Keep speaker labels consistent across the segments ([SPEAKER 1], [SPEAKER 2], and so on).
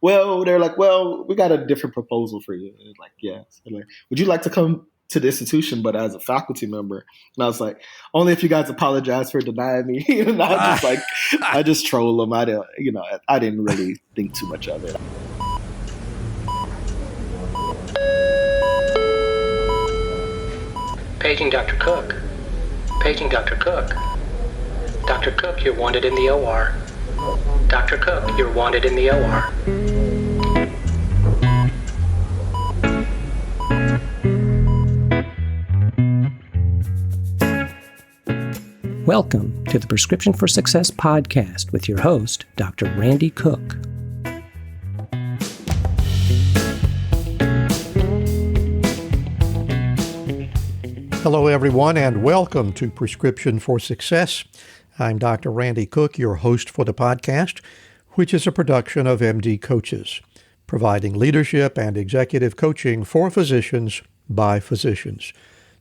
[SPEAKER 1] well, they're like, well, we got a different proposal for you. And like, yeah. So like, would you like to come to the institution, but as a faculty member? And I was like, only if you guys apologize for denying me. And I was just like, I just troll them. I didn't really think too much of it.
[SPEAKER 2] Paging Dr. Cook. Paging Dr. Cook. Dr. Cook, you're wanted in the OR. Dr. Cook, you're wanted in the OR.
[SPEAKER 3] Welcome to the Prescription for Success podcast with your host, Dr. Randy Cook.
[SPEAKER 4] Hello, everyone, and welcome to Prescription for Success. I'm Dr. Randy Cook, your host for the podcast, which is a production of MD Coaches, providing leadership and executive coaching for physicians by physicians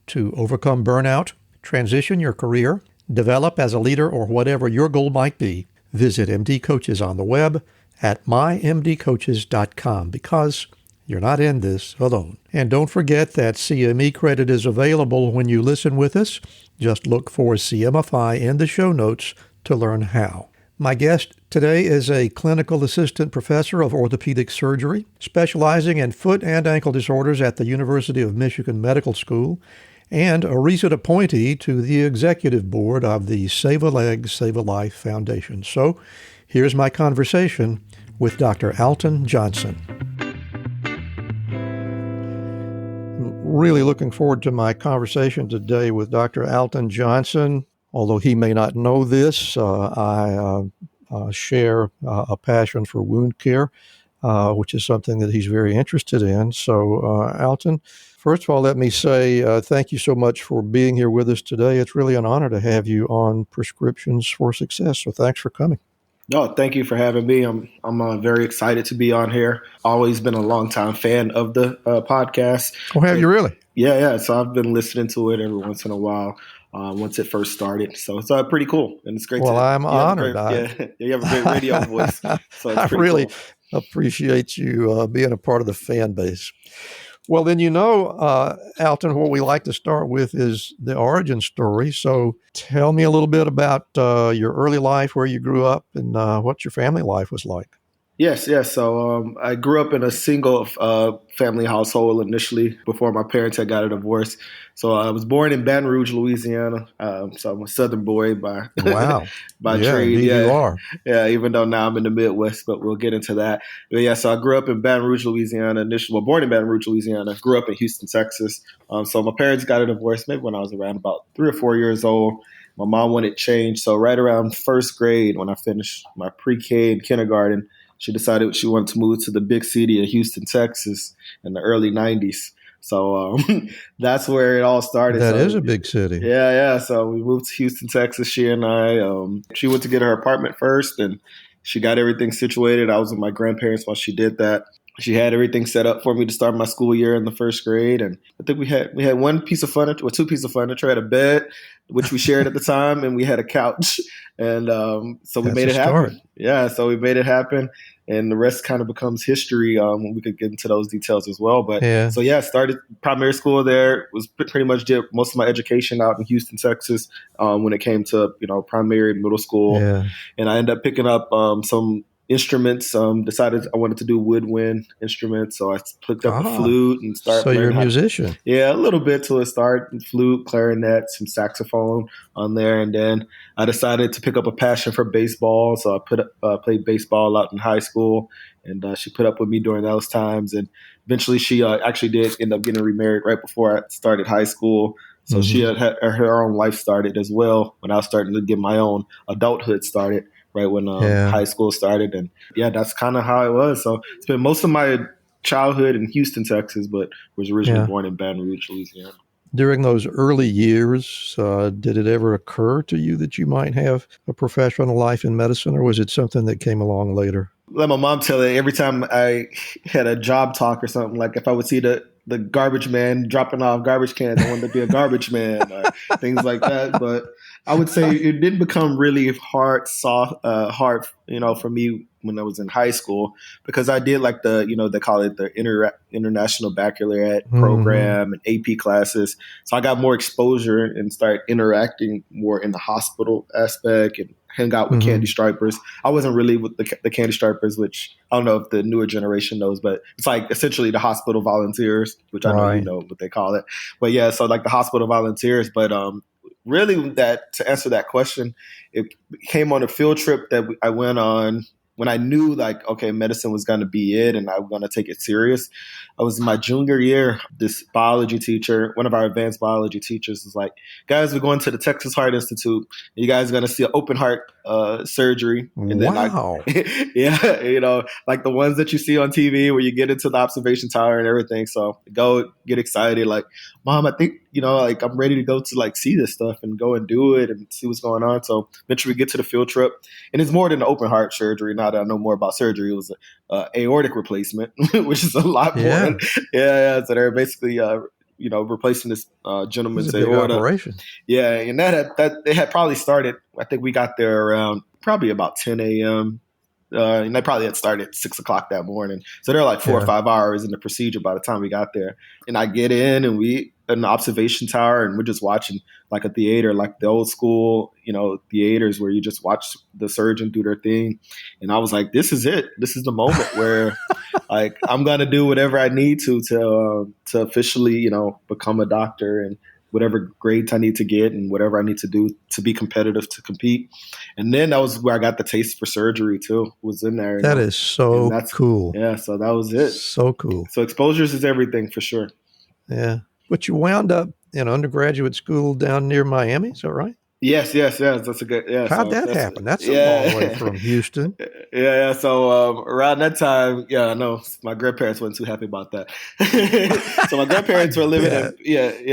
[SPEAKER 4] to overcome burnout, transition your career, develop as a leader, or whatever your goal might be. Visit MD Coaches on the web at mymdcoaches.com because you're not in this alone. And don't forget that CME credit is available when you listen with us. Just look for CMFI in the show notes to learn how. My guest today is a clinical assistant professor of orthopedic surgery, specializing in foot and ankle disorders at the University of Michigan Medical School, and a recent appointee to the executive board of the Save a Leg, Save a Life Foundation. So here's my conversation with Dr. Alton Johnson. Really looking forward to my conversation today with Dr. Alton Johnson. Although he may not know this, I share a passion for wound care, which is something that he's very interested in. So, Alton, first of all, let me say thank you so much for being here with us today. It's really an honor to have you on Prescriptions for Success, so thanks for coming.
[SPEAKER 1] No, thank you for having me. I'm very excited to be on here. Always been a longtime fan of the podcast.
[SPEAKER 4] Oh, have you really?
[SPEAKER 1] Yeah. So I've been listening to it every once in a while. Once it first started. So it's pretty cool. And it's great.
[SPEAKER 4] Well, I'm honored.
[SPEAKER 1] You have a great radio voice. So it's
[SPEAKER 4] I
[SPEAKER 1] pretty
[SPEAKER 4] really
[SPEAKER 1] cool.
[SPEAKER 4] appreciate you being a part of the fan base. Well, then, Alton, what we like to start with is the origin story. So tell me a little bit about your early life, where you grew up, and what your family life was like.
[SPEAKER 1] Yes. So I grew up in a single family household initially before my parents had got a divorce. So I was born in Baton Rouge, Louisiana. So I'm a Southern boy by trade.
[SPEAKER 4] Yeah, you are.
[SPEAKER 1] Yeah, even though now I'm in the Midwest, but we'll get into that. But yeah, so I grew up in Baton Rouge, Louisiana. Born in Baton Rouge, Louisiana. Grew up in Houston, Texas. So my parents got a divorce maybe when I was around about 3 or 4 years old. My mom wanted change. So right around first grade, when I finished my pre-K and kindergarten, she decided she wanted to move to the big city of Houston, Texas in the early 90s. So that's where it all started.
[SPEAKER 4] That is a big city.
[SPEAKER 1] Yeah. So we moved to Houston, Texas, she and I. She went to get her apartment first, and she got everything situated. I was with my grandparents while she did that. She had everything set up for me to start my school year in the first grade. And I think we had one piece of furniture, or two pieces of furniture. I had a bed, which we shared at the time, and we had a couch. And so we made it happen. Yeah, so we made it happen. And the rest kind of becomes history when we could get into those details as well. But So I started primary school there, was pretty much did most of my education out in Houston, Texas when it came to, primary and middle school. Yeah. And I ended up picking up some instruments. Decided I wanted to do woodwind instruments, so I picked up a flute and started.
[SPEAKER 4] So you're a musician?
[SPEAKER 1] Yeah, a little bit to a start. Flute, clarinet, some saxophone on there, and then I decided to pick up a passion for baseball. So I played baseball out in high school, and she put up with me during those times. And eventually, she actually did end up getting remarried right before I started high school. So she had her own life started as well when I was starting to get my own adulthood started. Right when high school started. And that's kind of how it was. So it's been most of my childhood in Houston, Texas, but was originally born in Baton Rouge, Louisiana.
[SPEAKER 4] During those early years, did it ever occur to you that you might have a professional life in medicine, or was it something that came along later?
[SPEAKER 1] Let my mom tell it every time I had a job talk or something, like if I would see the garbage man dropping off garbage cans, I wanted to be a garbage man, or things like that. But I would say it didn't become really hard, for me when I was in high school, because I did like the, they call it the International Baccalaureate program and AP classes. So I got more exposure and started interacting more in the hospital aspect and hang out with candy stripers. I wasn't really with the candy stripers, which I don't know if the newer generation knows, but it's like essentially the hospital volunteers, which I know you know what they call it. But yeah, so like the hospital volunteers. But really, that to answer that question, it came on a field trip that I went on when I knew like, okay, medicine was going to be it and I was going to take it serious. I was in my junior year. This biology teacher, one of our advanced biology teachers, was like, guys, we're going to the Texas Heart Institute. You guys are going to see an open heart surgery. And then yeah, like the ones that you see on TV where you get into the observation tower and everything. So go get excited. Like, Mom, I think, like I'm ready to go to like see this stuff and go and do it and see what's going on. So eventually we get to the field trip, and it's more than an open heart surgery. Now that I know more about surgery, it was an aortic replacement, which is a lot more. Yeah. So they're basically, replacing this gentleman's aorta.
[SPEAKER 4] Operation.
[SPEAKER 1] Yeah, and that they had probably started. I think we got there around probably about 10 a.m. And they probably had started at 6 o'clock that morning. So they're like 4 or 5 hours in the procedure by the time we got there. And I get in and we in the observation tower and we're just watching like a theater, like the old school, theaters where you just watch the surgeon do their thing. And I was like, this is it. This is the moment where like I'm going to do whatever I need to officially, become a doctor and whatever grades I need to get and whatever I need to do to be competitive, to compete. And then that was where I got the taste for surgery too, was in there.
[SPEAKER 4] That is so cool.
[SPEAKER 1] Yeah. So that was it.
[SPEAKER 4] So cool.
[SPEAKER 1] So exposures is everything for sure.
[SPEAKER 4] Yeah. But you wound up in undergraduate school down near Miami. Is that right?
[SPEAKER 1] Yes. That's a good, yeah.
[SPEAKER 4] How'd that happen? That's a long way from Houston.
[SPEAKER 1] Yeah. So around that time, I know my grandparents weren't too happy about that. So my grandparents were living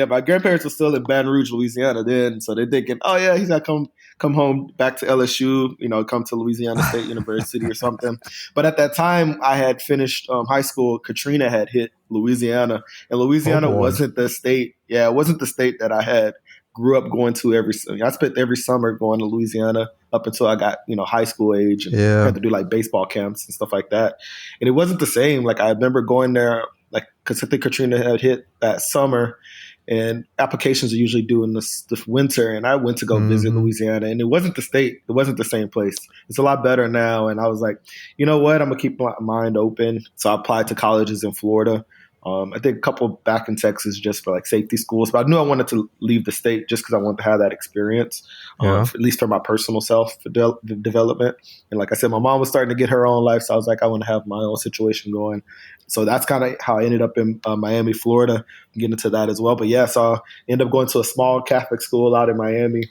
[SPEAKER 1] my grandparents were still in Baton Rouge, Louisiana then. So they're thinking, oh yeah, he's got to come home back to LSU, come to Louisiana State University or something. But at that time I had finished high school. Katrina had hit Louisiana, and Louisiana wasn't the state. Yeah, it wasn't the state that I had grew up going to I spent every summer going to Louisiana up until I got, high school age and had to do like baseball camps and stuff like that. And it wasn't the same. Like I remember going there, like, cause I think Katrina had hit that summer and applications are usually due in the winter. And I went to go visit Louisiana, and it wasn't the state. It wasn't the same place. It's a lot better now. And I was like, you know what? I'm gonna keep my mind open. So I applied to colleges in Florida. I think a couple back in Texas just for like safety schools, but I knew I wanted to leave the state just because I wanted to have that experience, at least for my personal self development. And like I said, my mom was starting to get her own life, so I was like, I want to have my own situation going. So that's kind of how I ended up in Miami, Florida, getting into that as well. But yeah, so I ended up going to a small Catholic school out in Miami.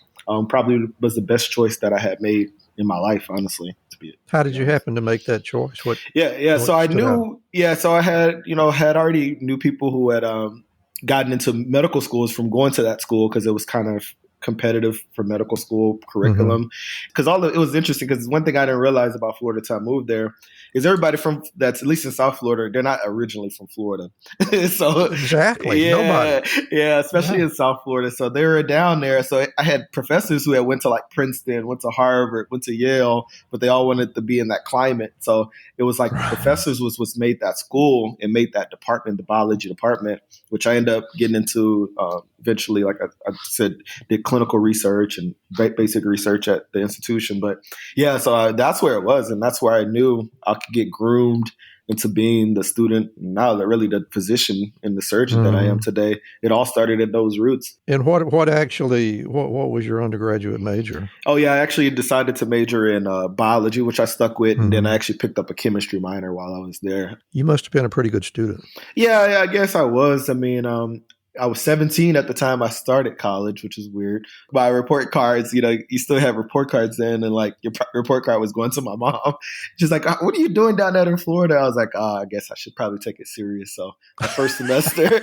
[SPEAKER 1] Probably was the best choice that I had made in my life, honestly.
[SPEAKER 4] How did you happen to make that choice?
[SPEAKER 1] So I knew, so I had, had already knew people who had gotten into medical schools from going to that school because it was kind of competitive for medical school curriculum. Because it was interesting because one thing I didn't realize about Florida until I moved there is everybody that's at least in South Florida, they're not originally from Florida. So
[SPEAKER 4] exactly, nobody.
[SPEAKER 1] Yeah, especially in South Florida. So they were down there. So I had professors who had went to like Princeton, went to Harvard, went to Yale, but they all wanted to be in that climate. So it was like professors was what's made that school and made that department, the biology department, which I ended up getting into eventually. Like I said, did clinical research and basic research at the institution. But yeah, so that's where it was. And that's where I knew I could get groomed into being the student, now that really the physician and the surgeon that I am today. It all started at those roots.
[SPEAKER 4] And what was your undergraduate major?
[SPEAKER 1] Oh yeah, I actually decided to major in biology, which I stuck with. And then I actually picked up a chemistry minor while I was there. You
[SPEAKER 4] must have been a pretty good student.
[SPEAKER 1] Yeah, I guess I was. I mean, I was 17 at the time I started college, which is weird. My report cards, you still have report cards then, and like your report card was going to my mom. She's like, "What are you doing down there in Florida?" I was like, I guess I should probably take it serious. So the first semester,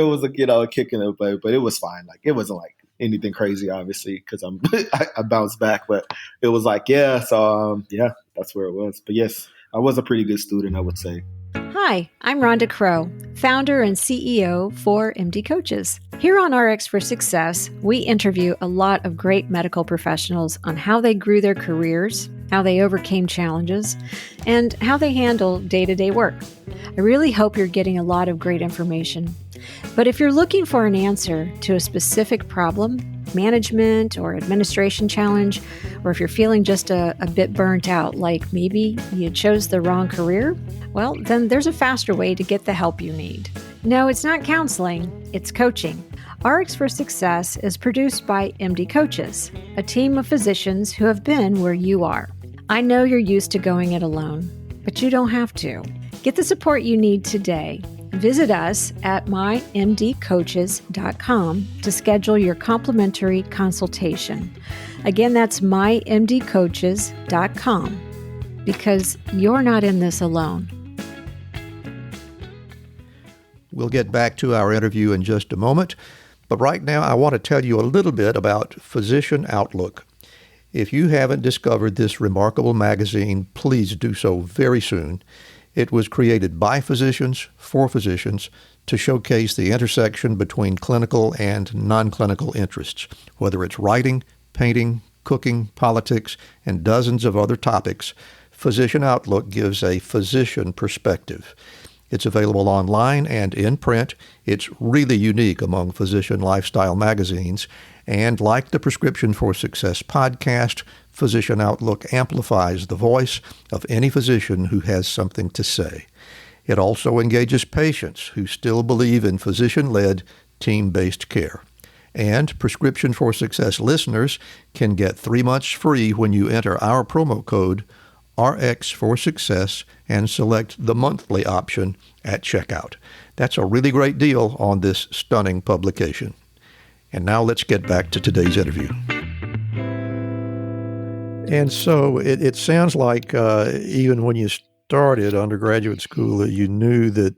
[SPEAKER 1] was a kick in it, but it was fine. Like it wasn't like anything crazy, obviously, because I bounced back. But it was like, that's where it was. But yes, I was a pretty good student, I would say.
[SPEAKER 5] Hi, I'm Rhonda Crow, founder and CEO for MD Coaches. Here on RX for Success, we interview a lot of great medical professionals on how they grew their careers, how they overcame challenges, and how they handle day-to-day work. I really hope you're getting a lot of great information. But if you're looking for an answer to a specific problem, management or administration challenge, or if you're feeling just a bit burnt out, like maybe you chose the wrong career, well, then there's a faster way to get the help you need. No, it's not counseling, it's coaching. RX for Success is produced by MD Coaches, a team of physicians who have been where you are. I know you're used to going it alone, but you don't have to. Get the support you need today. Visit us at mymdcoaches.com to schedule your complimentary consultation. Again, that's mymdcoaches.com, because you're not in this alone.
[SPEAKER 4] We'll get back to our interview in just a moment, but right now I want to tell you a little bit about Physician Outlook. If you haven't discovered this remarkable magazine, please do so very soon. It was created by physicians, for physicians, to showcase the intersection between clinical and non-clinical interests, whether it's writing, painting, cooking, politics, and dozens of other topics. Physician Outlook gives a physician perspective. It's available online and in print. It's really unique among physician lifestyle magazines. And like the Prescription for Success podcast, Physician Outlook amplifies the voice of any physician who has something to say. It also engages patients who still believe in physician-led, team-based care. And Prescription for Success listeners can get 3 months free when you enter our promo code RX for Success and select the monthly option at checkout. That's a really great deal on this stunning publication. And now let's get back to today's interview. And so it sounds like even when you started undergraduate school, you knew that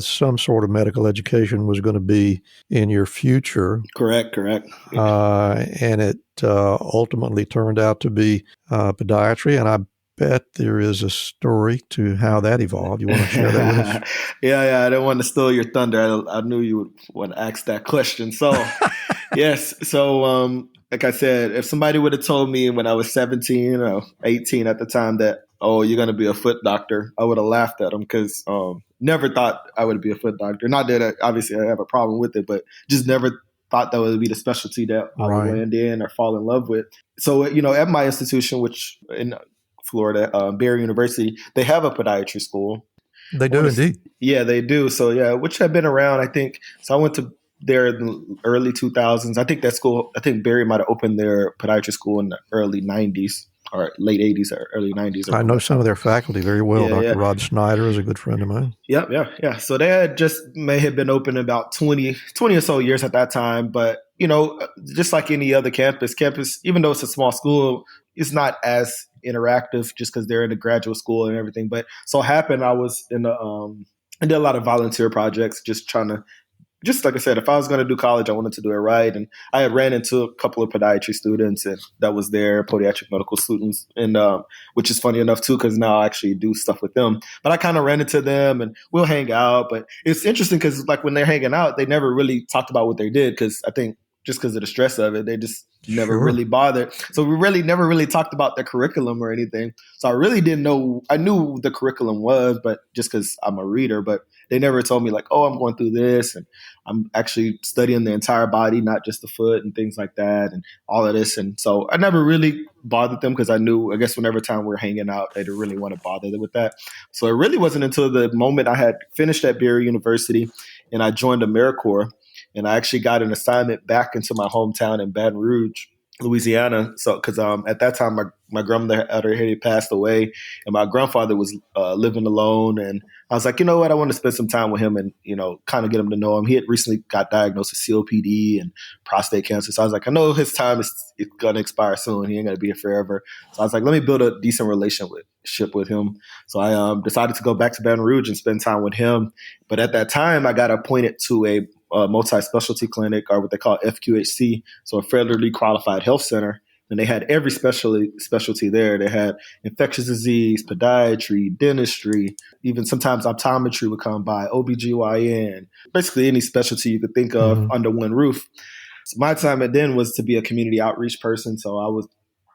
[SPEAKER 4] some sort of medical education was going to be in your future.
[SPEAKER 1] Correct.
[SPEAKER 4] And it ultimately turned out to be podiatry. And I bet there is a story to how that evolved. You want to share that with us?
[SPEAKER 1] Yeah. I don't want to steal your thunder. I knew you would want to ask that question. So, yes. So, like I said, if somebody would have told me when I was 17 or 18 at the time that, oh, you're going to be a foot doctor, I would have laughed at them because never thought I would be a foot doctor. Not that obviously I have a problem with it, but just never thought that would be the specialty that I would land in or fall in love with. So, at my institution, which in Florida, Barry University, they have a podiatry school.
[SPEAKER 4] They do indeed.
[SPEAKER 1] Yeah, they do. So, which had been around, I think. So I went to there in the early 2000s. I think Barry might have opened their podiatry school in the early 90s or late 80s or early 90s.
[SPEAKER 4] I know some of their faculty very well. Dr. Rod Snyder is a good friend of mine.
[SPEAKER 1] Yeah. So they had may have been open about 20 or so years at that time. But, just like any other campus, even though it's a small school, it's not as interactive just because they're in the graduate school and everything. But so happened I was I did a lot of volunteer projects, just like I said, if I was going to do college, I wanted to do it right. And I had ran into a couple of podiatry students and that was their podiatric medical students. And which is funny enough, too, because now I actually do stuff with them. But I kind of ran into them and we'll hang out. But it's interesting because like when they're hanging out, they never really talked about what they did because I think just because of the stress of it, they just never really bothered. So we really never really talked about the curriculum or anything. So I really didn't know. I knew what the curriculum was, but just because I'm a reader, but they never told me like, oh, I'm going through this and I'm actually studying the entire body, not just the foot and things like that and all of this. And so I never really bothered them because I knew, I guess whenever time we're hanging out, they didn't really want to bother them with that. So it really wasn't until the moment I had finished at Barry University and I joined AmeriCorps. And I actually got an assignment back into my hometown in Baton Rouge, Louisiana. So, because at that time, my grandmother had passed away, and my grandfather was living alone. And I was like, you know what? I want to spend some time with him and kind of get him to know him. He had recently got diagnosed with COPD and prostate cancer. So I was like, I know his time is going to expire soon. He ain't going to be here forever. So I was like, let me build a decent relationship with him. So I decided to go back to Baton Rouge and spend time with him. But at that time, I got appointed to a multi-specialty clinic, or what they call FQHC, so a federally qualified health center. And they had every specialty there. They had infectious disease, podiatry, dentistry, even sometimes optometry would come by, OBGYN, basically any specialty you could think of under one roof. So my assignment then was to be a community outreach person. So I was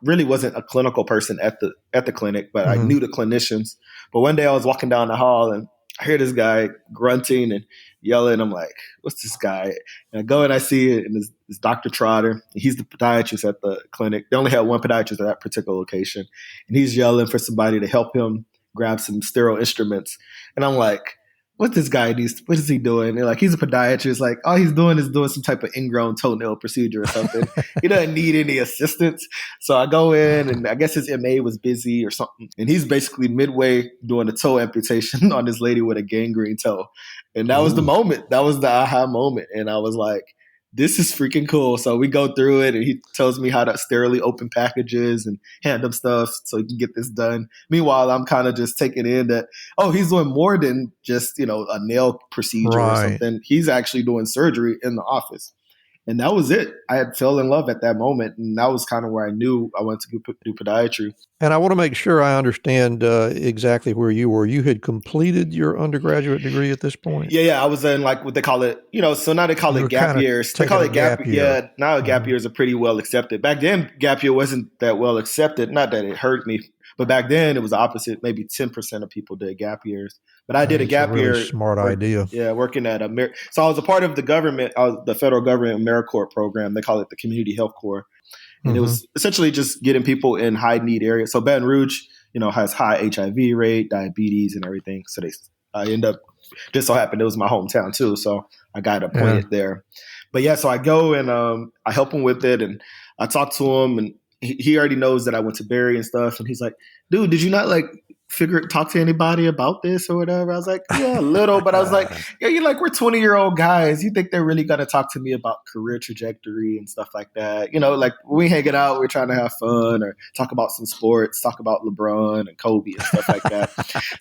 [SPEAKER 1] really wasn't a clinical person at the clinic, but I knew the clinicians. But one day I was walking down the hall and I hear this guy grunting and yelling. I'm like, what's this guy? And I go and I see it, and it's Dr. Trotter. He's the podiatrist at the clinic. They only had one podiatrist at that particular location. And he's yelling for somebody to help him grab some sterile instruments. And I'm like, what this guy needs? What is he doing? They're like, he's a podiatrist. Like, all he's doing is doing some type of ingrown toenail procedure or something. He doesn't need any assistance. So I go in, and I guess his MA was busy or something. And he's basically midway doing a toe amputation on this lady with a gangrene toe. And that was the moment. That was the aha moment. And I was like, this is freaking cool. So we go through it, and he tells me how to sterilely open packages and hand him stuff so he can get this done. Meanwhile, I'm kind of just taking in that, he's doing more than just, a nail procedure or something. He's actually doing surgery in the office. And that was it. I had fell in love at that moment. And that was kind of where I knew I wanted to do podiatry.
[SPEAKER 4] And I want to make sure I understand exactly where you were. You had completed your undergraduate degree at this point?
[SPEAKER 1] Yeah. I was in like what they call it, so now they call it gap years. They call it gap year. Yeah, now gap years are pretty well accepted. Back then, gap year wasn't that well accepted. Not that it hurt me, but back then it was the opposite. Maybe 10% of people did gap years. But I did a gap year.
[SPEAKER 4] Smart idea.
[SPEAKER 1] Yeah, working at so I was a part of the government, the federal government AmeriCorps program. They call it the Community Health Corps. And it was essentially just getting people in high need areas. So Baton Rouge, has high HIV rate, diabetes and everything. So I end up, just so happened it was my hometown too. So I got appointed there. But yeah, so I go and I help him with it, and I talk to him, and he already knows that I went to Barry and stuff. And he's like, dude, did you not talk to anybody about this or whatever? I was like, yeah, a little, but I was like, yeah, we're 20-year-old guys. You think they're really going to talk to me about career trajectory and stuff like that? When we hanging out, we're trying to have fun or talk about some sports, talk about LeBron and Kobe and stuff like that.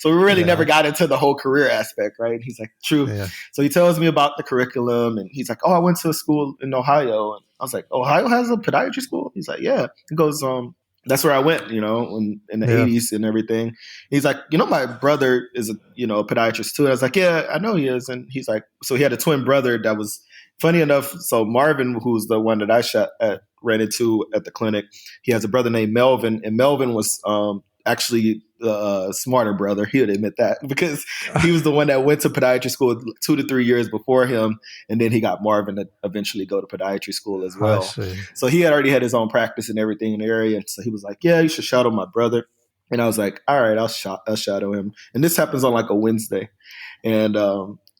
[SPEAKER 1] So we really never got into the whole career aspect, right? And he's like, true. Yeah. So he tells me about the curriculum, and he's like, I went to a school in Ohio. And I was like, Ohio has a podiatry school? He's like, yeah. He goes, that's where I went, in the 80s and everything. He's like, my brother is a podiatrist too. And I was like, yeah, I know he is. And he's like, so he had a twin brother that was funny enough. So Marvin, who's the one that I ran into at the clinic, he has a brother named Melvin, and Melvin was actually a smarter brother. He would admit that, because he was the one that went to podiatry school 2 to 3 years before him. And then he got Marvin to eventually go to podiatry school as well. So he had already had his own practice and everything in the area. And so he was like, yeah, you should shadow my brother. And I was like, all right, I'll shadow him. And this happens on a Wednesday. And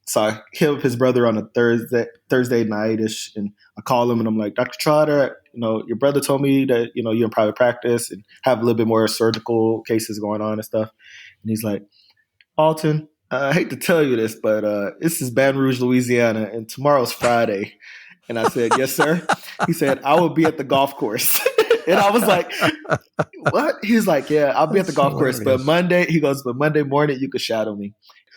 [SPEAKER 1] so I hit up his brother on a Thursday night-ish, and I call him and I'm like, Dr. Trotter, your brother told me that, you're in private practice and have a little bit more surgical cases going on and stuff. And he's like, Alton, I hate to tell you this, but this is Baton Rouge, Louisiana, and tomorrow's Friday. And I said, yes, sir. He said, I will be at the golf course. And I was like, what? He's like, yeah, I'll be at the golf course. But Monday morning, you could shadow me.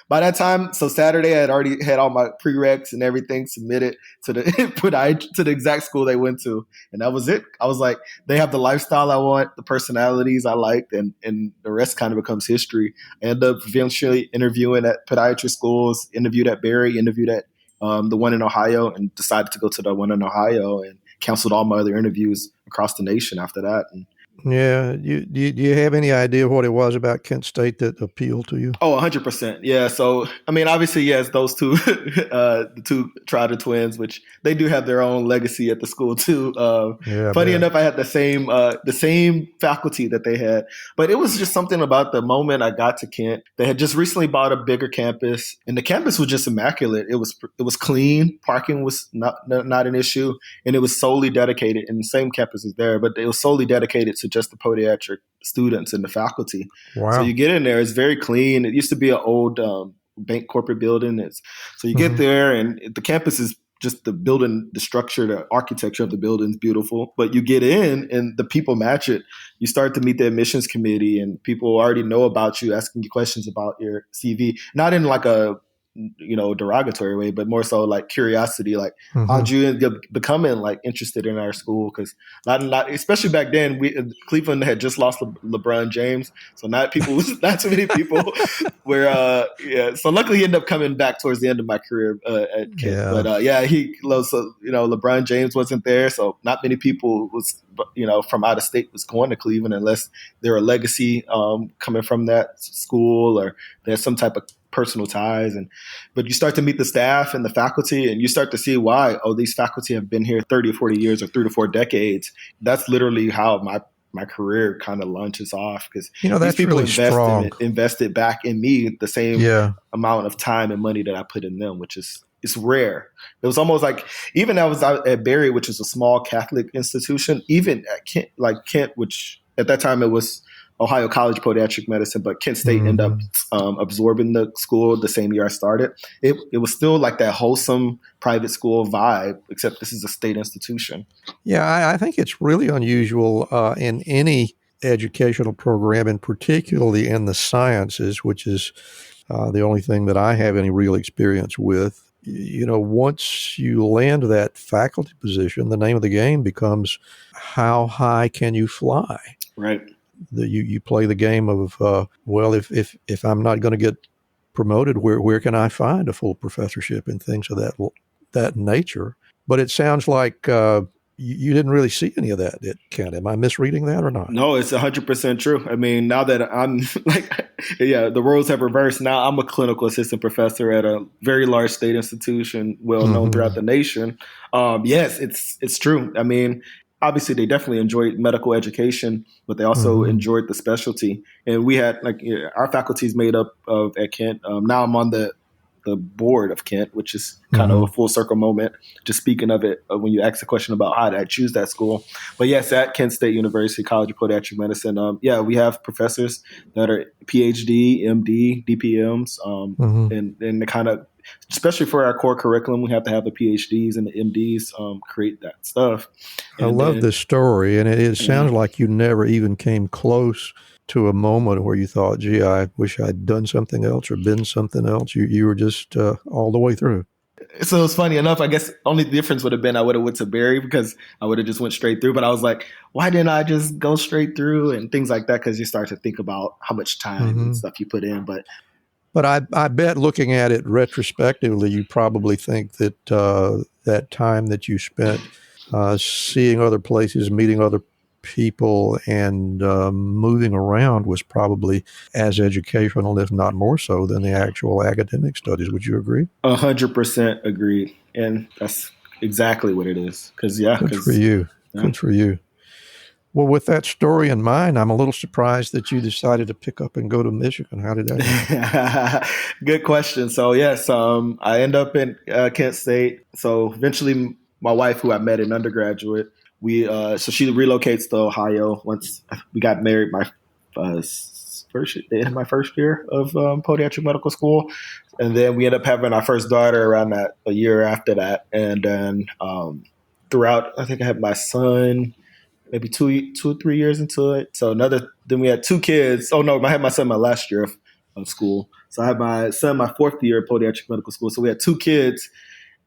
[SPEAKER 1] By that time, so Saturday, I had already had all my prereqs and everything submitted to the exact school they went to. And that was it. I was like, they have the lifestyle I want, the personalities I liked, and the rest kind of becomes history. I ended up eventually interviewing at podiatry schools, interviewed at Barry, interviewed at the one in Ohio, and decided to go to the one in Ohio, and canceled all my other interviews across the nation after that. And
[SPEAKER 4] yeah. Do you have any idea what it was about Kent State that appealed to you?
[SPEAKER 1] Oh, 100%. Yeah. So, I mean, obviously, yes, those two, the two Trotter twins, which they do have their own legacy at the school too. Funny enough, I had the same faculty that they had, but it was just something about the moment I got to Kent. They had just recently bought a bigger campus, and the campus was just immaculate. It was clean. Parking was not an issue, and it was solely dedicated. And the same campus is there, but it was solely dedicated to just the podiatric students and the faculty. Wow. So you get in there, it's very clean. It used to be an old bank corporate building. So you get there, and the campus is just the building, the structure, the architecture of the building is beautiful. But you get in and the people match it. You start to meet the admissions committee, and people already know about you, asking you questions about your CV, not in like a derogatory way, but more so like curiosity, like
[SPEAKER 4] Mm-hmm.
[SPEAKER 1] how'd you end up becoming like interested in our school? Because not especially back then, Cleveland had just lost LeBron James, so not too many people were so luckily he ended up coming back towards the end of my career at Kent.
[SPEAKER 4] Yeah.
[SPEAKER 1] But LeBron James wasn't there, so not many people was from out of state was going to Cleveland unless they're a legacy coming from that school or there's some type of personal ties. But you start to meet the staff and the faculty, and you start to see why, these faculty have been here 30 or 40 years or 3 to 4 decades. That's literally how my career kind of launches off, because
[SPEAKER 4] that's
[SPEAKER 1] these people
[SPEAKER 4] really
[SPEAKER 1] invested back in me the same amount of time and money that I put in them, which is it's rare. It was almost like, even I was out at Berry, which is a small Catholic institution, even at Kent, which at that time it was Ohio College Podiatric Medicine, but Kent State ended up absorbing the school the same year I started. It was still like that wholesome private school vibe, except this is a state institution.
[SPEAKER 4] Yeah, I think it's really unusual in any educational program, and particularly in the sciences, which is the only thing that I have any real experience with. Once you land that faculty position, the name of the game becomes how high can you fly?
[SPEAKER 1] Right.
[SPEAKER 4] You play the game of, if I'm not going to get promoted, where can I find a full professorship and things of that nature? But it sounds like you didn't really see any of that at Kent. Am I misreading that or not?
[SPEAKER 1] No, it's 100% true. I mean, now that I'm the roles have reversed. Now I'm a clinical assistant professor at a very large state institution, well known throughout the nation. Yes, it's true. I mean, obviously they definitely enjoyed medical education, but they also enjoyed the specialty. And we had our faculty is made up of at Kent. Now I'm on the board of Kent, which is kind of a full circle moment, just speaking of it when you ask the question about how did I choose that school. But yes, at Kent State University College of Podiatric Medicine, we have professors that are PhD, MD, DPMs, and the kind of, especially for our core curriculum, we have to have the PhDs and the MDs create that stuff.
[SPEAKER 4] I love this story, and it sounds like you never even came close to a moment where you thought, gee, I wish I'd done something else or been something else. You were just all the way through.
[SPEAKER 1] So it's funny enough, I guess only difference would have been I would have went to Berry because I would have just went straight through. But I was like, why didn't I just go straight through and things like that? Because you start to think about how much time and stuff you put in.
[SPEAKER 4] But I bet looking at it retrospectively, you probably think that that time that you spent seeing other places, meeting other people, and moving around was probably as educational, if not more so, than the actual academic studies. Would you agree?
[SPEAKER 1] 100% agree. And that's exactly what it is.
[SPEAKER 4] Good for you. Yeah. Good for you. Well, with that story in mind, I'm a little surprised that you decided to pick up and go to Michigan. How did that happen?
[SPEAKER 1] Good question. So, yes, I end up in Kent State. So eventually my wife, who I met in undergraduate, so she relocates to Ohio once we got married my first year of podiatric medical school. And then we ended up having our first daughter around a year after that. And then throughout, I think I had my son maybe 2 or 3 years into it. So then we had 2 kids. Oh no, I had my son my last year of school. So I had my son my 4th year of podiatric medical school. So we had 2 kids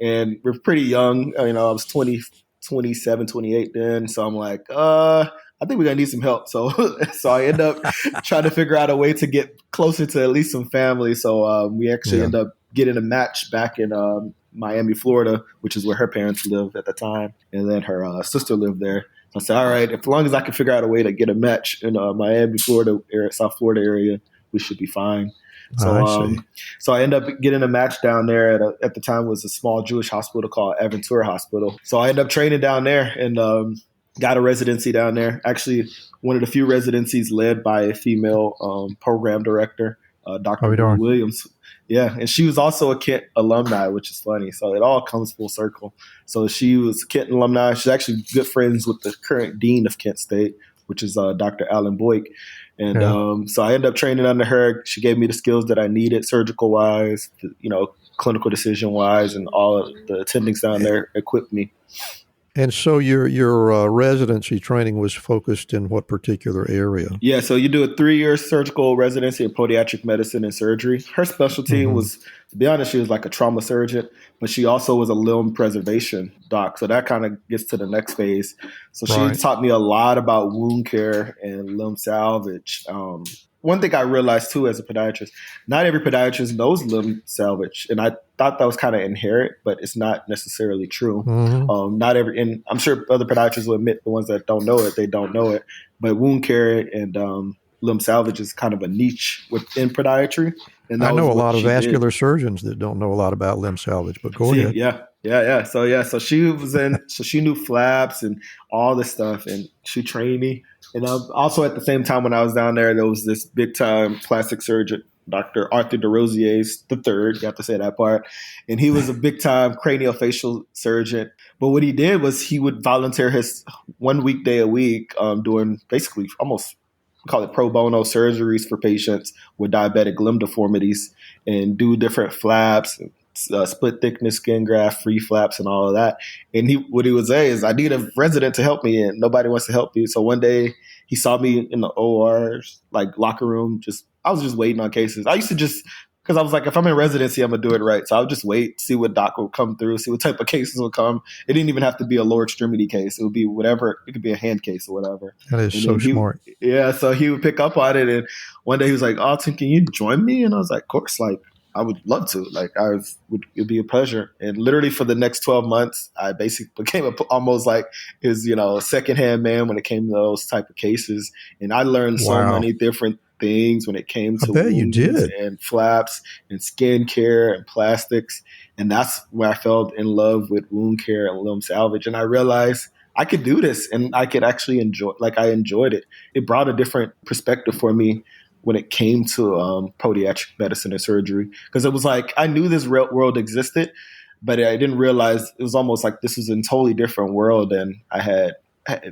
[SPEAKER 1] and we're pretty young. I was 27, 28 then. So I'm like, I think we're going to need some help. So I end up trying to figure out a way to get closer to at least some family. So we actually end up getting a match back in Miami, Florida, which is where her parents lived at the time. And then her sister lived there. So I said, all right, as long as I can figure out a way to get a match in Miami, Florida area, South Florida area, we should be fine. So I ended up getting a match down there at the time was a small Jewish hospital called Aventura Hospital. So I ended up training down there and got a residency down there. Actually, one of the few residencies led by a female program director, Dr. Williams. Yeah, and she was also a Kent alumni, which is funny. So it all comes full circle. So she was a Kent alumni. She's actually good friends with the current dean of Kent State, which is Dr. Alan Boyk. And so I ended up training under her. She gave me the skills that I needed, surgical-wise, clinical decision-wise, and all of the attendings down there equipped me.
[SPEAKER 4] And so your residency training was focused in what particular area?
[SPEAKER 1] Yeah, so you do a 3-year surgical residency in podiatric medicine and surgery. Her specialty was, to be honest, she was like a trauma surgeon, but she also was a limb preservation doc. So that kind of gets to the next phase. So she taught me a lot about wound care and limb salvage. One thing I realized too as a podiatrist, not every podiatrist knows limb salvage. And I thought that was kind of inherent, but it's not necessarily true. Not every, and I'm sure other podiatrists will admit the ones that don't know it, they don't know it. But wound care and limb salvage is kind of a niche within podiatry. And
[SPEAKER 4] I know a lot of vascular surgeons that don't know a lot about limb salvage, but go ahead.
[SPEAKER 1] Yeah. So she was so she knew flaps and all this stuff, and she trained me. And also at the same time when I was down there was this big time plastic surgeon, Dr. Arthur DeRosier III, you have to say that part. And he was a big time craniofacial surgeon. But what he did was he would volunteer his 1 weekday a week doing basically almost call it pro bono surgeries for patients with diabetic limb deformities and do different flaps, split thickness skin graft, free flaps, and all of that. And what he would say is, I need a resident to help me, and nobody wants to help me. So one day he saw me in the OR, like locker room, I was just waiting on cases. I used to because I was like, if I'm in residency, I'm going to do it right. So I would just wait, see what doc would come through, see what type of cases will come. It didn't even have to be a lower extremity case. It would be whatever. It could be a hand case or whatever.
[SPEAKER 4] That is so smart.
[SPEAKER 1] Yeah. So he would pick up on it. And one day he was like, Alton, can you join me? And I was like, of course, like, I would love to. Like, it'd be a pleasure. And literally for the next 12 months, I basically became almost like his, secondhand man when it came to those type of cases. And I learned so many different things when it came to wounds and flaps and skin care and plastics. And that's where I fell in love with wound care and limb salvage. And I realized I could do this and I could actually I enjoyed it. It brought a different perspective for me when it came to podiatric medicine and surgery. Because it was like, I knew this real world existed, but I didn't realize it was almost like this was a totally different world than I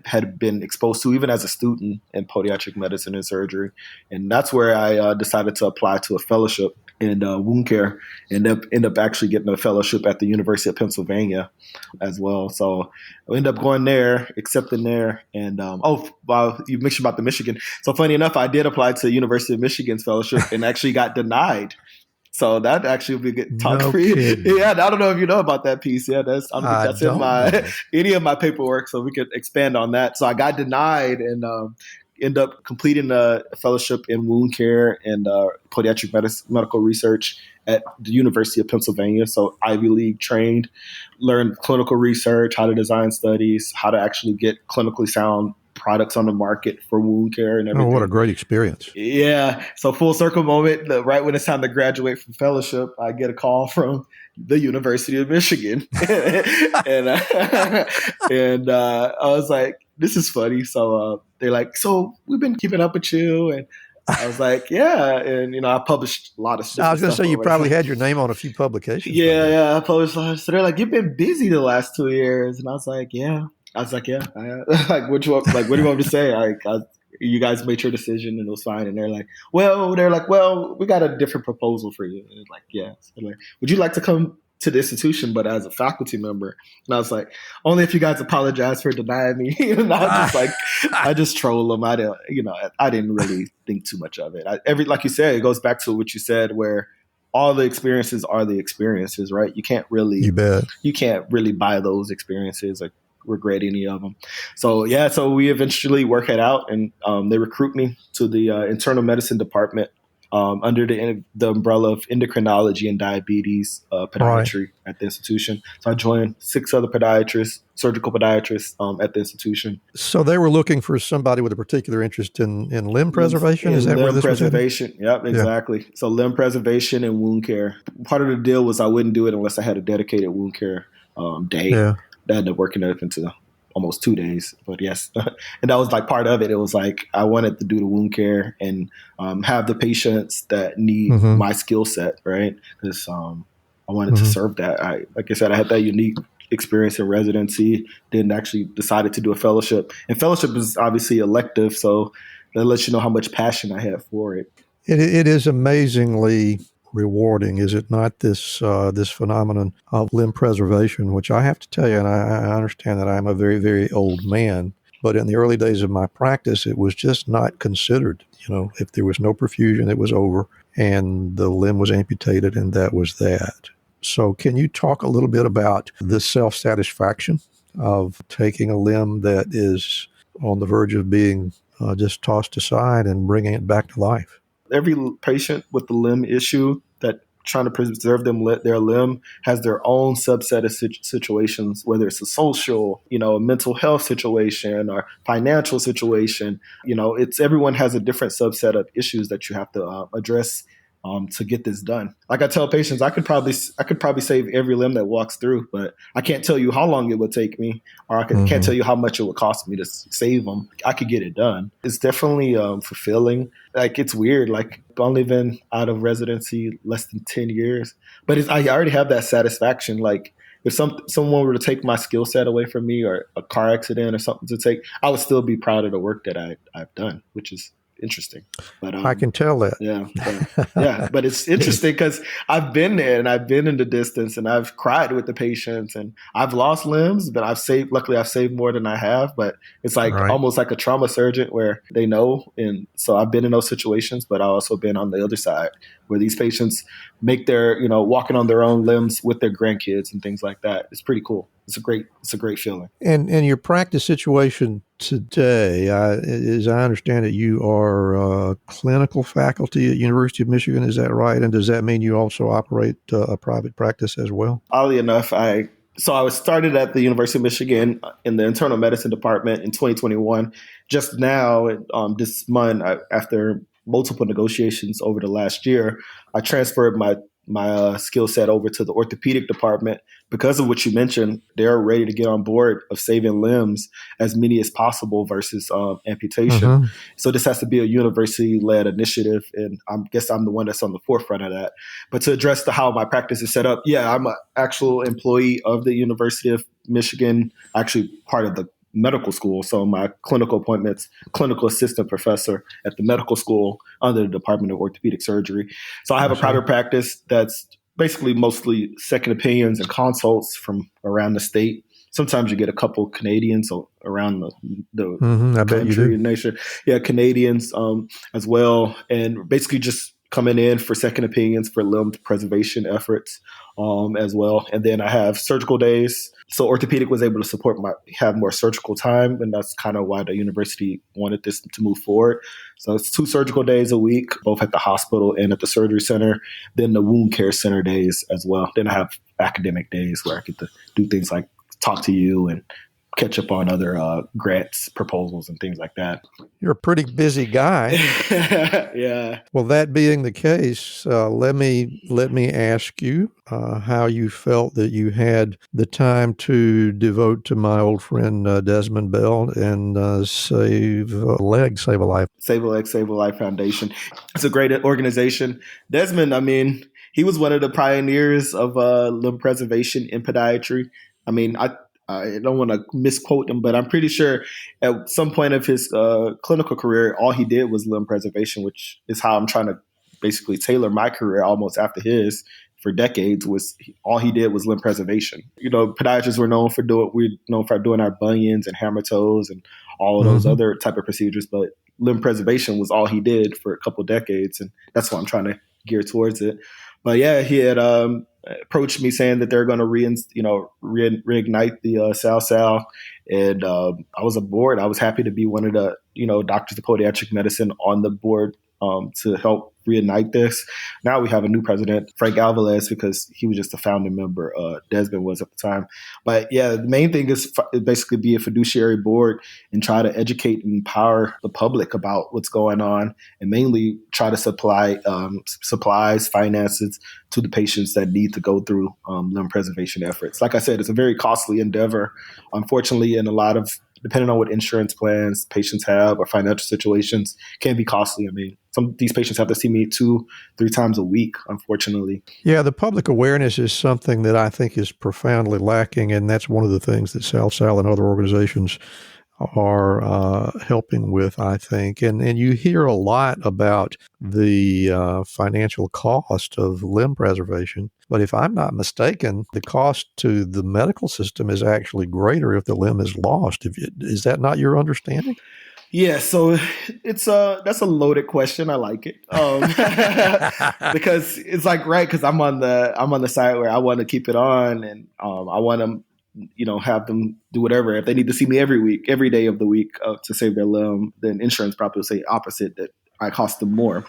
[SPEAKER 1] had been exposed to, even as a student in podiatric medicine and surgery. And that's where I decided to apply to a fellowship in wound care and end up actually getting a fellowship at the University of Pennsylvania as well. So I ended up going there, accepting there. And you mentioned about the Michigan. So funny enough, I did apply to the University of Michigan's fellowship and actually got denied. So that actually would be a good talk for you. Yeah, I don't know if you know about that piece. Yeah, that's in any of my paperwork, so we could expand on that. So I got denied and end up completing a fellowship in wound care and podiatric medical research at the University of Pennsylvania. So Ivy League trained, learned clinical research, how to design studies, how to actually get clinically sound products on the market for wound care and everything.
[SPEAKER 4] Oh, what a great experience.
[SPEAKER 1] Yeah. So full circle moment, right when it's time to graduate from fellowship, I get a call from the University of Michigan. and I was like, this is funny. So they're like, so we've been keeping up with you. And I was like, yeah. And, I published a lot of stuff.
[SPEAKER 4] I was going to say, you probably had your name on a few publications.
[SPEAKER 1] Yeah. I published a lot. So they're like, you've been busy the last 2 years. And I was like, yeah. Like, what do you want me to say? You guys made your decision and it was fine. And they're like, well, we got a different proposal for you. And it's like, yeah. So like, would you like to come to the institution, but as a faculty member? And I was like, only if you guys apologize for denying me. And I just troll them. I didn't really think too much of it. Like you said, it goes back to what you said, where all the experiences are the experiences, right? You can't really buy those experiences or regret any of them. So we eventually work it out, and they recruit me to the internal medicine department under the umbrella of endocrinology and diabetes podiatry at the institution. So I joined 6 other podiatrists, surgical podiatrists at the institution.
[SPEAKER 4] So they were looking for somebody with a particular interest in limb preservation? Is that where this
[SPEAKER 1] preservation? Yep, exactly. Yeah. So limb preservation and wound care. Part of the deal was I wouldn't do it unless I had a dedicated wound care day. Yeah. That ended up working up into almost 2 days, but yes. And that was like part of it. It was like, I wanted to do the wound care and have the patients that need my skill set, right? Because I wanted to serve that. Like I said, I had that unique experience in residency, then actually decided to do a fellowship. And fellowship is obviously elective, so that lets you know how much passion I have for it.
[SPEAKER 4] It is amazingly rewarding, is it not, this phenomenon of limb preservation, which I have to tell you, and I understand that I'm a very, very old man, but in the early days of my practice, it was just not considered. If there was no perfusion, it was over, and the limb was amputated, and that was that. So can you talk a little bit about the self-satisfaction of taking a limb that is on the verge of being just tossed aside and bringing it back to life?
[SPEAKER 1] Every patient with the limb issue that trying to preserve their limb has their own subset of situations, whether it's a social, a mental health situation or financial situation. Everyone has a different subset of issues that you have to address to get this done. Like I tell patients, I could probably save every limb that walks through, but I can't tell you how long it would take me, or I can't tell you how much it would cost me to save them. I could get it done. It's definitely fulfilling. Like, it's weird. Like, I've only been out of residency less than 10 years, but I already have that satisfaction. Like, if someone were to take my skill set away from me, or a car accident or something to take, I would still be proud of the work that I've done, which is interesting. But
[SPEAKER 4] I can tell that.
[SPEAKER 1] Yeah, but it's interesting because I've been there and I've been in the distance and I've cried with the patients and I've lost limbs, but luckily I've saved more than I have. But it's like almost like a trauma surgeon where they know. And so I've been in those situations, but I've also been on the other side where these patients make their, walking on their own limbs with their grandkids and things like that. It's pretty cool. It's a great feeling.
[SPEAKER 4] And your practice situation today, as I understand it, you are clinical faculty at University of Michigan. Is that right? And does that mean you also operate a private practice as well?
[SPEAKER 1] Oddly enough, I was started at the University of Michigan in the internal medicine department in 2021. Just now, this month, after multiple negotiations over the last year, I transferred my skill set over to the orthopedic department because of what you mentioned. They're ready to get on board of saving limbs, as many as possible, versus amputation. So this has to be a university-led initiative, and I guess I'm the one that's on the forefront of that. But to address how my practice is set up, I'm an actual employee of the University of Michigan, actually part of the medical school. So my clinical appointments, clinical assistant professor at the medical school under the Department of Orthopaedic Surgery. So I have a private practice that's basically mostly second opinions and consults from around the state. Sometimes you get a couple Canadians around the country and nation. Yeah, Canadians as well. And basically just coming in for second opinions for limb preservation efforts as well. And then I have surgical days. So orthopedic was able to have more surgical time, and that's kind of why the university wanted this to move forward. So it's 2 surgical days a week, both at the hospital and at the surgery center, then the wound care center days as well. Then I have academic days where I get to do things like talk to you and catch up on other grants, proposals, and things like that.
[SPEAKER 4] You're a pretty busy guy.
[SPEAKER 1] Yeah.
[SPEAKER 4] Well, that being the case, let me ask you how you felt that you had the time to devote to my old friend Desmond Bell and Save a Leg, Save a Life.
[SPEAKER 1] Save a Leg, Save a Life Foundation. It's a great organization. Desmond, he was one of the pioneers of limb preservation in podiatry. I don't want to misquote him, but I'm pretty sure at some point of his clinical career, all he did was limb preservation, which is how I'm trying to basically tailor my career almost after his. For decades, all he did was limb preservation. Podiatrists we're known for doing our bunions and hammer toes and all of those other type of procedures, but limb preservation was all he did for a couple of decades, and that's why I'm trying to gear towards it. But yeah, he had approached me saying that they're going to reignite the SAL, and I was aboard. I was happy to be one of the doctors of podiatric medicine on the board to help reignite this. Now we have a new president, Frank Alvarez, because he was just a founding member. Desmond was at the time. But yeah, the main thing is basically be a fiduciary board and try to educate and empower the public about what's going on, and mainly try to supply supplies, finances to the patients that need to go through limb preservation efforts. Like I said, it's a very costly endeavor, unfortunately, and a lot of, depending on what insurance plans patients have or financial situations, can be costly. Some of these patients have to see me 2-3 times a week, unfortunately.
[SPEAKER 4] Yeah, the public awareness is something that I think is profoundly lacking, and that's one of the things that SAL and other organizations are helping with, I think. And you hear a lot about the financial cost of limb preservation. But if I'm not mistaken, the cost to the medical system is actually greater if the limb is lost. Is that not your understanding?
[SPEAKER 1] Yeah, so that's a loaded question. I like it because it's like, right, because I'm on the side where I want to keep it on, and I want to have them do whatever. If they need to see me every day of the week to save their limb, then insurance probably will say opposite, that I cost them more.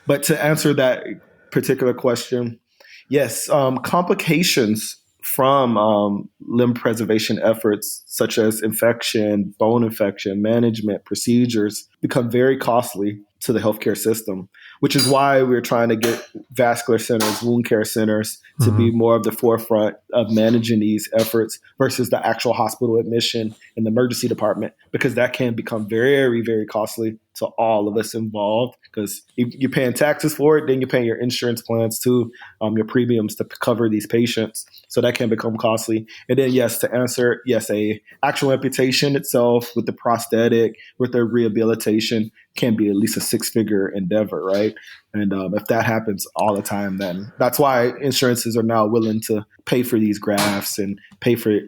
[SPEAKER 1] But to answer that particular question, yes, complications from limb preservation efforts such as infection, bone infection, management, procedures become very costly to the healthcare system, which is why we're trying to get vascular centers, wound care centers to be more of the forefront of managing these efforts versus the actual hospital admission in the emergency department, because that can become very, very costly to all of us involved, because you're paying taxes for it, then you're paying your insurance plans too, your premiums to cover these patients. So that can become costly. And then, yes, to answer, yes, a actual amputation itself with the prosthetic, with the rehabilitation, can be at least a six-figure endeavor, right? And if that happens all the time, then that's why insurances are now willing to pay for these grafts and pay for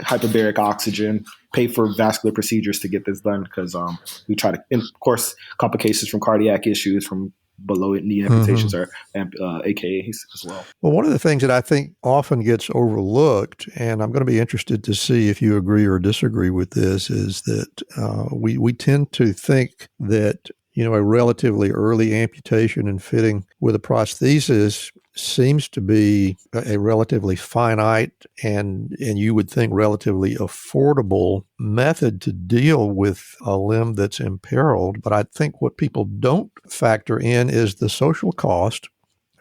[SPEAKER 1] hyperbaric oxygen, pay for vascular procedures to get this done, because we try to, and of course, complications from cardiac issues, from below knee amputations are AKAs as well.
[SPEAKER 4] Well, one of the things that I think often gets overlooked, and I'm going to be interested to see if you agree or disagree with this, is that we tend to think that a relatively early amputation and fitting with a prosthesis seems to be a relatively finite and you would think relatively affordable method to deal with a limb that's imperiled. But I think what people don't factor in is the social cost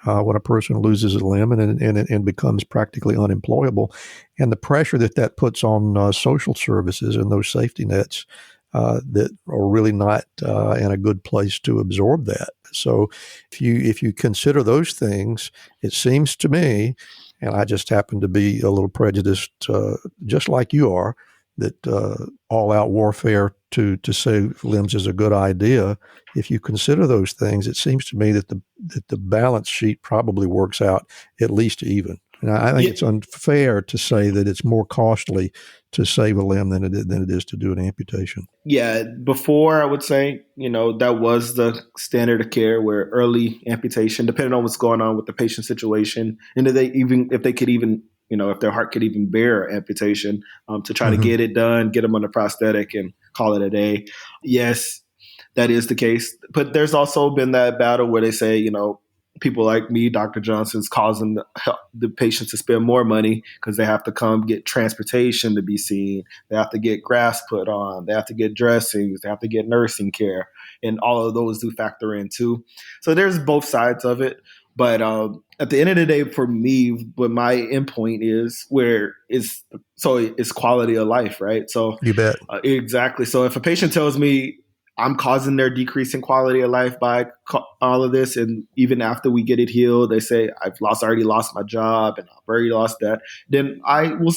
[SPEAKER 4] when a person loses a limb and becomes practically unemployable, and the pressure that puts on social services and those safety nets that are really not in a good place to absorb that. So if you consider those things, it seems to me, and I just happen to be a little prejudiced, just like you are, that all-out warfare to save limbs is a good idea. If you consider those things, it seems to me that the balance sheet probably works out at least even. And I think it's unfair to say that it's more costly to save a limb than it is to do an amputation.
[SPEAKER 1] Yeah, before I would say, that was the standard of care, where early amputation, depending on what's going on with the patient situation, and if their heart could even bear amputation, to try to get it done, get them on a prosthetic and call it a day. Yes, that is the case. But there's also been that battle where they say, people like me, Dr. Johnson's causing the patients to spend more money because they have to come get transportation to be seen. They have to get grafts put on. They have to get dressings. They have to get nursing care. And all of those do factor in too. So there's both sides of it. But at the end of the day, for me, what my endpoint is, it's quality of life, right? So
[SPEAKER 4] you bet.
[SPEAKER 1] Exactly. So if a patient tells me I'm causing their decrease in quality of life by all of this, and even after we get it healed, they say I've already lost my job and I've already lost that, then I will,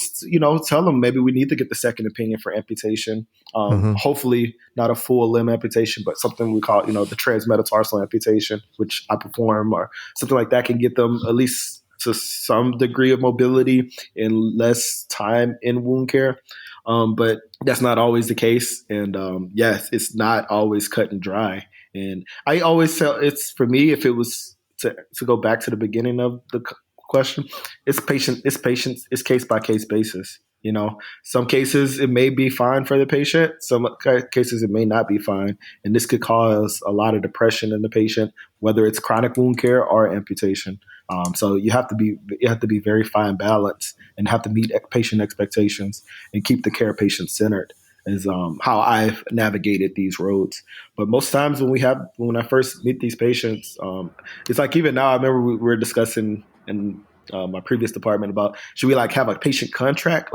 [SPEAKER 1] tell them maybe we need to get the second opinion for amputation. Hopefully not a full limb amputation, but something we call, the transmetatarsal amputation, which I perform, or something like that can get them at least to some degree of mobility and less time in wound care. But that's not always the case. And yes, it's not always cut and dry. And I always tell, it's for me, if it was to go back to the beginning of the question, it's case by case basis. Some cases it may be fine for the patient. Some cases it may not be fine. And this could cause a lot of depression in the patient, whether it's chronic wound care or amputation. So you have to be very fine balanced and have to meet patient expectations and keep the care patient centered is how I've navigated these roads. But most times when I first meet these patients, it's like even now, I remember we were discussing in my previous department about should we have a patient contract,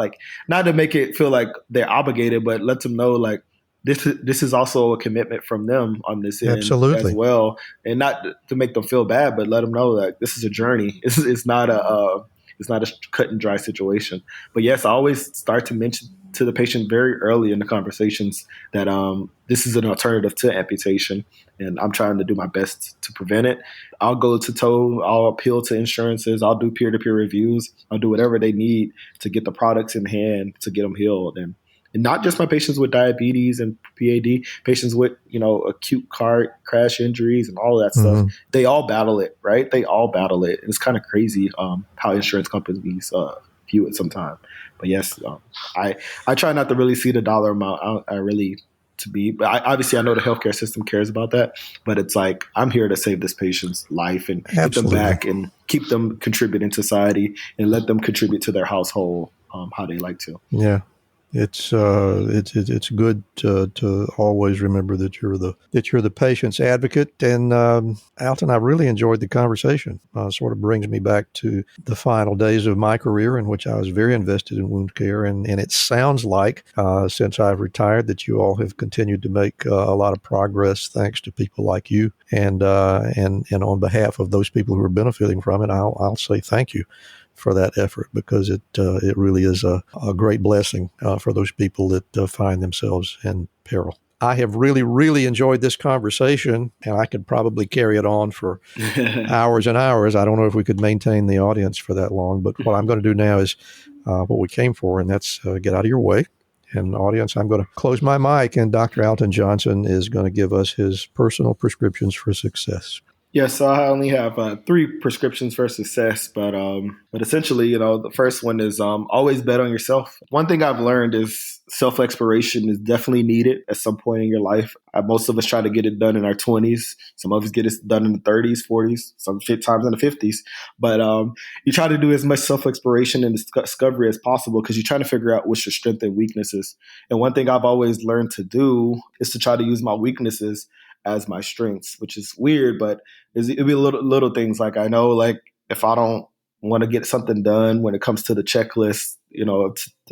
[SPEAKER 1] not to make it feel like they're obligated, but let them know this is also a commitment from them on this end as well, and not to make them feel bad, but let them know that this is a journey. It's not a cut and dry situation. But yes, I always start to to the patient very early in the conversations that this is an alternative to amputation, and I'm trying to do my best to prevent it. I'll go to toe, I'll appeal to insurances, I'll do peer-to-peer reviews, I'll do whatever they need to get the products in hand to get them healed. And not just my patients with diabetes and PAD, patients with, acute car crash injuries and all of that stuff. They all battle it, right? They all battle it. It's kind of crazy how insurance companies view it sometimes. But yes, I try not to really see the dollar amount. Obviously I know the healthcare system cares about that, but it's like, I'm here to save this patient's life and get them back and keep them contributing to society and let them contribute to their household how they like to.
[SPEAKER 4] Yeah. It's good to always remember that you're the patient's advocate. And Alton, I really enjoyed the conversation. Sort of brings me back to the final days of my career, in which I was very invested in wound care. And it sounds like since I've retired that you all have continued to make a lot of progress thanks to people like you. And on behalf of those people who are benefiting from it, I'll say thank you for that effort, because it really is a great blessing for those people that find themselves in peril. I have really, really enjoyed this conversation, and I could probably carry it on for hours and hours. I don't know if we could maintain the audience for that long, but what I'm going to do now is what we came for, and that's get out of your way. And audience, I'm going to close my mic, and Dr. Alton Johnson is going to give us his personal prescriptions for success.
[SPEAKER 1] Yes, so I only have 3 prescriptions for success, but essentially, the first one is always bet on yourself. One thing I've learned is self-exploration is definitely needed at some point in your life. Most of us try to get it done in our 20s. Some of us get it done in the 30s, 40s, sometimes in the 50s. But you try to do as much self-exploration and discovery as possible, because you're trying to figure out what's your strengths and weaknesses. And one thing I've always learned to do is to try to use my weaknesses as my strengths, which is weird, but it'd be little things. Like, I know, like, if I don't want to get something done when it comes to the checklist,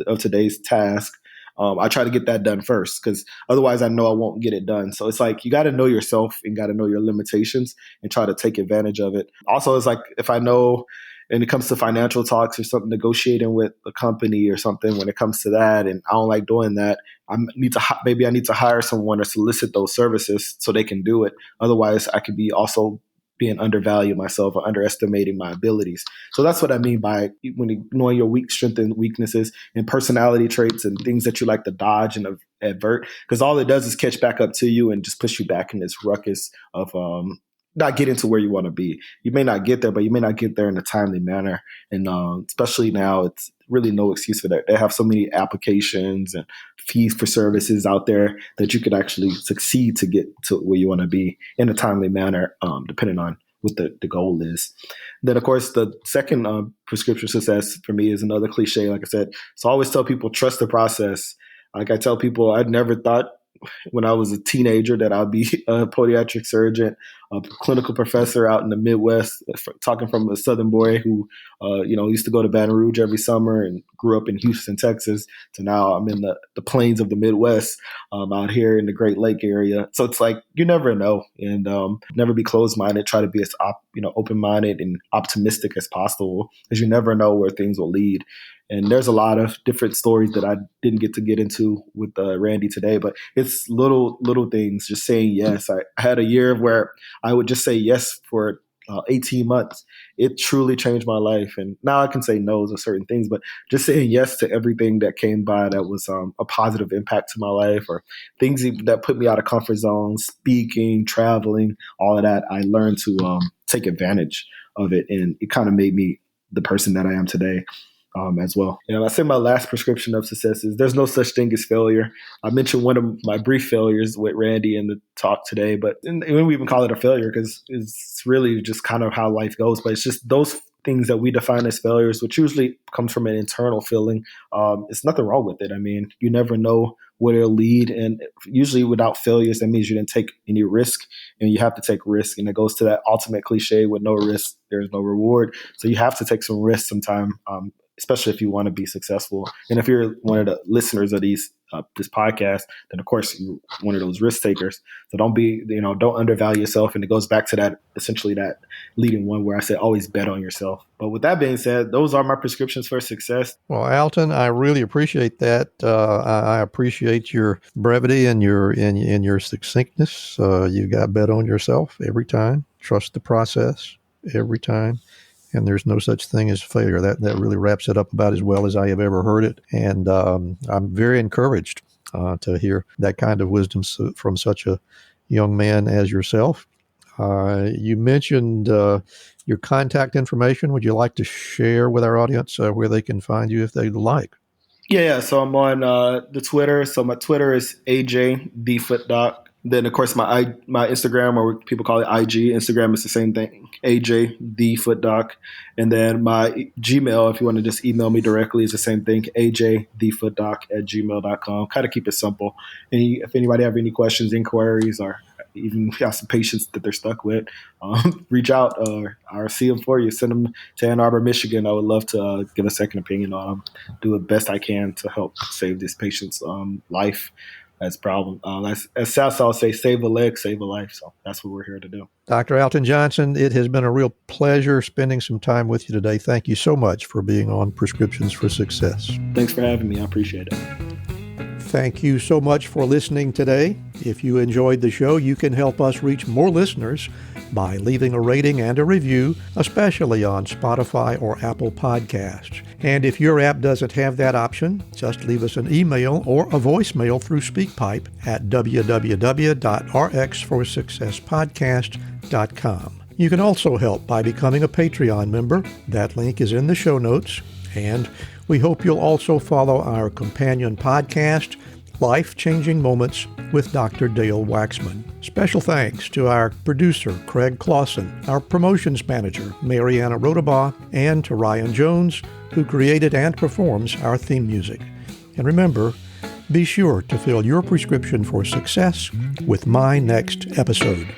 [SPEAKER 1] of today's task, I try to get that done first, because otherwise I know I won't get it done. So it's like, you got to know yourself and got to know your limitations and try to take advantage of it. Also, it's like, if I know, and it comes to financial talks or something, negotiating with a company or something, when it comes to that, and I don't like doing that, I need to hire someone or solicit those services so they can do it. Otherwise, I could be also being undervalued myself or underestimating my abilities. So that's what I mean by knowing your strengths and weaknesses and personality traits and things that you like to dodge and avert, because all it does is catch back up to you and just push you back in this ruckus of not getting to where you want to be. You may not get there, but you may not get there in a timely manner. And especially now, it's really no excuse for that. They have so many applications and fees for services out there that you could actually succeed to get to where you want to be in a timely manner, depending on what the goal is. Then, of course, the second prescription success for me is another cliche, like I said. So I always tell people, trust the process. Like I tell people, I'd never thought when I was a teenager that I'd be a podiatric surgeon, a clinical professor out in the Midwest, talking from a Southern boy who, used to go to Baton Rouge every summer and grew up in Houston, Texas, to now I'm in the plains of the Midwest, out here in the Great Lake area. So it's like, you never know, and never be closed-minded. Try to be as open-minded and optimistic as possible, because you never know where things will lead. And there's a lot of different stories that I didn't get into with Randy today, but it's little things, just saying yes. I had a year where I would just say yes for 18 months. It truly changed my life. And now I can say no to certain things, but just saying yes to everything that came by that was a positive impact to my life, or things that put me out of comfort zones, speaking, traveling, all of that, I learned to take advantage of it. And it kind of made me the person that I am today. As well. I say my last prescription of success is there's no such thing as failure. I mentioned one of my brief failures with Randy in the talk today, but we even call it a failure because it's really just kind of how life goes. But it's just those things that we define as failures, which usually comes from an internal feeling. It's nothing wrong with it. I mean, you never know where it'll lead. And usually without failures, that means you didn't take any risk, and you have to take risk. And it goes to that ultimate cliche, with no risk, there's no reward. So you have to take some risk sometime. especially if you want to be successful. And if you're one of the listeners of this podcast, then of course you're one of those risk takers. So don't undervalue yourself. And it goes back to that, essentially that leading one where I said, always bet on yourself. But with that being said, those are my prescriptions for success.
[SPEAKER 4] Well, Alton, I really appreciate that. I appreciate your brevity and your succinctness. You got bet on yourself every time. Trust the process every time. And there's no such thing as failure. That really wraps it up about as well as I have ever heard it. And I'm very encouraged to hear that kind of wisdom from such a young man as yourself. You mentioned your contact information. Would you like to share with our audience where they can find you if they'd like?
[SPEAKER 1] Yeah. So I'm on the Twitter. So my Twitter is AJ the Foot Doc. Then, of course, my Instagram, or people call it IG. Instagram is the same thing, AJ the Foot Doc. And then my Gmail, if you want to just email me directly, is the same thing, ajthefootdoc@gmail.com. Kind of keep it simple. If anybody have any questions, inquiries, or even have some patients that they're stuck with, reach out or see them for you. Send them to Ann Arbor, Michigan. I would love to give a second opinion on them, do the best I can to help save this patient's life. That's a problem. As Southside say, save a leg, save a life. So that's what we're here to do.
[SPEAKER 4] Dr. Alton Johnson, it has been a real pleasure spending some time with you today. Thank you so much for being on Prescriptions for Success.
[SPEAKER 1] Thanks for having me. I appreciate it.
[SPEAKER 4] Thank you so much for listening today. If you enjoyed the show, you can help us reach more listeners by leaving a rating and a review, especially on Spotify or Apple Podcasts. And if your app doesn't have that option, just leave us an email or a voicemail through SpeakPipe at www.rxforsuccesspodcast.com. You can also help by becoming a Patreon member. That link is in the show notes. And we hope you'll also follow our companion podcast, Life-Changing Moments with Dr. Dale Waxman. Special thanks to our producer, Craig Clausen, our promotions manager, Mariana Rodabaugh, and to Ryan Jones, who created and performs our theme music. And remember, be sure to fill your prescription for success with my next episode.